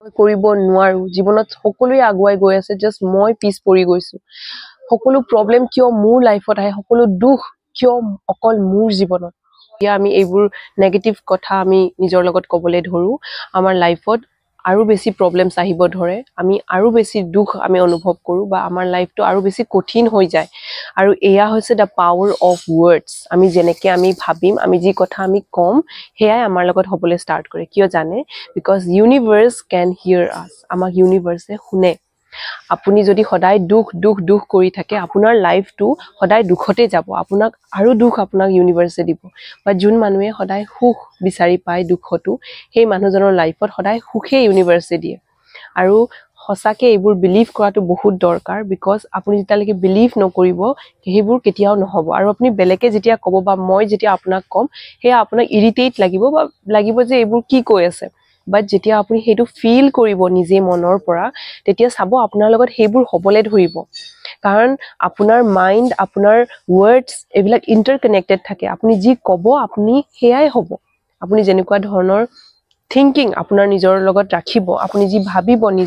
মই কৰিব নোৱাৰো জীৱনত সকলোৱে আগুৱাই গৈ আছে জাস্ট মই পিছ পৰি গৈছো সকলো প্ৰবলেম কিয় মোৰ লাইফত আহে সকলো দুখ কিয় অকল মোৰ জীৱনত ইয়া আমি এইবোৰ নেগেটিভ কথা আমি নিজৰ লগত ক'বলৈ ধৰো আমাৰ লাইফত আৰু বেছি প্ৰবলেমছ আহিব ধৰে আমি আৰু বেছি দুখ আমি অনুভৱ কৰো বা আমাৰ লাইফটো আৰু বেছি কঠিন হৈ যায় আৰু এয়া হৈছে দা পাৱাৰ অফ ৱৰ্ডছ আমি যেনেকৈ আমি ভাবিম আমি যি কথা আমি কম হেয়াই আমাৰ লগত হ'বলৈ ষ্টাৰ্ট কৰে কিয় জানে বিকজ ইউনিভাৰ্ছ কেন হিয়াৰ আছ আমাক ইউনিভাৰ্ছে শুনে আপুনি যদি সদায় দুখ দুখ দুখ কৰি থাকে আপোনাৰ লাইফটো সদায় দুখতে যাব আপোনাক আৰু দুখ আপোনাক ইউনিভাৰ্ছে দিব বা যোন মানুহে সদায় সুখ বিচাৰি পায় দুখটো সেই মানুহজনৰ লাইফত সদায় সুখে ইউনিভাৰ্ছে দিয়ে আৰু সঁচাকে এইবোৰ বিলিভ কৰাটো বহুত দৰকাৰ বিকজ আপুনি যেতিয়ালৈকে বিলিভ নকৰিব সেইবোৰ কেতিয়াও নহ'ব আৰু আপুনি বেলেগে যেতিয়া ক'ব বা মই যেতিয়া আপোনাক ক'ম সেয়া আপোনাক ইৰিটেট লাগিব বা লাগিব যে এইবোৰ কি কৈ আছে বাট যেতিয়া আপুনি সেইটো ফিল কৰিব নিজে মনৰ পৰা তেতিয়া চাব আপোনাৰ লগত সেইবোৰ হ'বলৈ ধৰিব কাৰণ আপোনাৰ মাইণ্ড আপোনাৰ ৱৰ্ডছ এইবিলাক ইণ্টাৰকানেক্টেড থাকে আপুনি যি ক'ব আপুনি সেয়াই হ'ব আপুনি যেনেকুৱা ধৰণৰ থিংকিং আপোনাৰ নিজৰ লগত ৰাখিব আপুনি যি ভাবিব নিজৰ